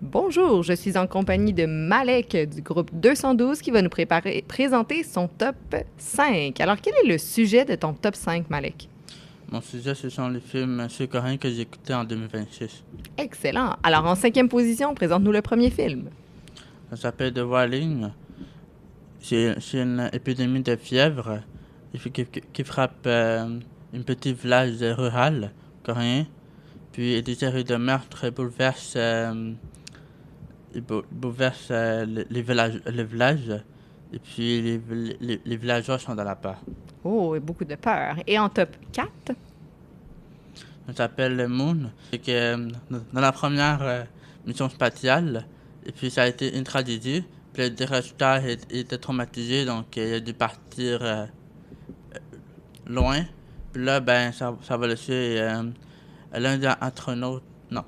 Bonjour, je suis en compagnie de Malek du groupe 212 qui va nous présenter son top 5. Alors, quel est le sujet de ton top 5, Malek? Mon sujet, ce sont les films sud-coréens que j'ai écoutés en 2026. Excellent. Alors, en cinquième position, présente-nous le premier film. Ça s'appelle The Wailing. C'est une épidémie de fièvre qui frappe un petit village rural coréen. Puis des séries de meurtres bouleversent le village. Et puis les villageois sont dans la peur. Oh, et beaucoup de peur. Et en top 4? Ça s'appelle Moon. C'est que dans la première mission spatiale, et puis ça a été une tragédie. Puis le directeur était traumatisé, donc il a dû partir loin. Puis là, ben, ça va laisser l'un des astronautes. Non.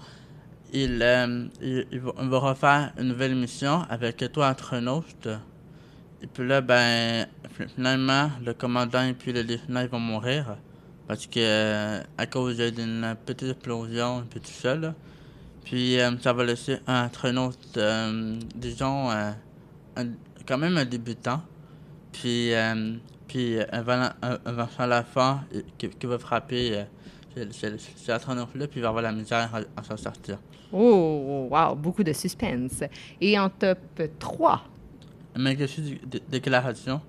Il va refaire une nouvelle mission avec trois astronautes. Et puis là, ben, finalement, le commandant et puis le lieutenant, ils vont mourir. Parce que, à cause d'une petite explosion, et puis tout ça, là. Puis, ça va laisser un astronaute, disons, quand même un débutant. Puis, un Vincent Lafont qui va frapper cet astronaute-là, puis il va avoir la misère à s'en sortir. Oh, wow, beaucoup de suspense. Et en top 3? Mais que suis déclaration,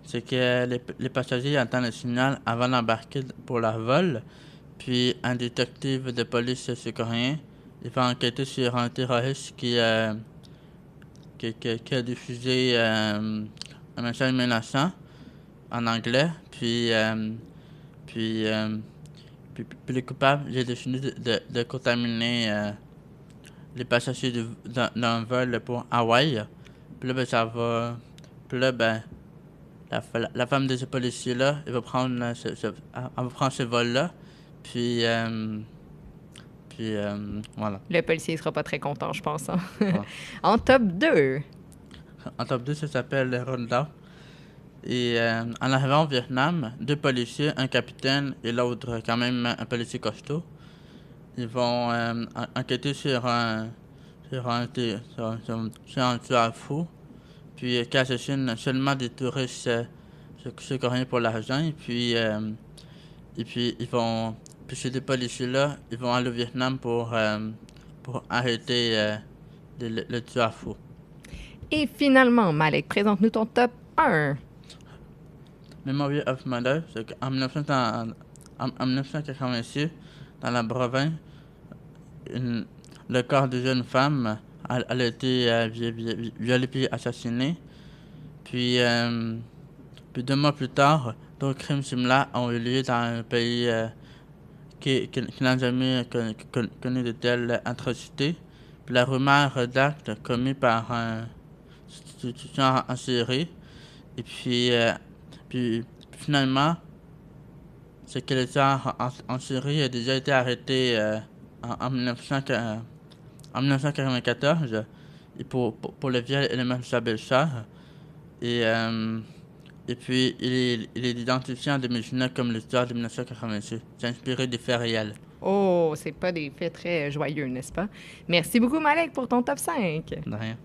c'est que les passagers entendent le signal avant d'embarquer pour leur vol. Puis un détective de police sud-coréen, il va enquêter sur un terroriste qui a diffusé un message menaçant en anglais. Puis, euh, puis le coupable, il a décidé de contaminer les passagers d'un vol pour Hawaï. Puis là, ben, ça va. Puis là, ben, la femme de ce policier-là, elle va prendre elle va prendre ce vol-là. Puis, voilà. Le policier ne sera pas très content, je pense, hein? Voilà. En top 2? En top 2, ça s'appelle Ronda. Et en arrivant au Vietnam, deux policiers, un capitaine et l'autre, quand même, un policier costaud, ils vont enquêter sur un tueur fou, puis qui assassine seulement des touristes sud-coréens pour l'argent. Et puis ils vont. Puis ces deux policiers-là, ils vont aller au Vietnam pour arrêter le tueur fou. Et finalement, Malek, présente-nous ton top 1. Memory of Mother, c'est qu'en 1986, dans la province, le corps de jeune femme a été violé puis assassiné. Puis, puis 2 mois plus tard, d'autres crimes similaires ont eu lieu dans un pays qui n'a jamais connu de telles atrocités. Puis la rumeur d'actes commis par un tueur en série. Et puis finalement, c'est que le tueur en série a déjà été arrêté en 1994 et pour le viol et le meurtre de sa belle-sœur. Et, euh, et puis, il est identifié en 2019 comme le tueur de 1986. C'est inspiré des faits réels. Oh, c'est pas des faits très joyeux, n'est-ce pas? Merci beaucoup, Malek, pour ton top 5. De rien.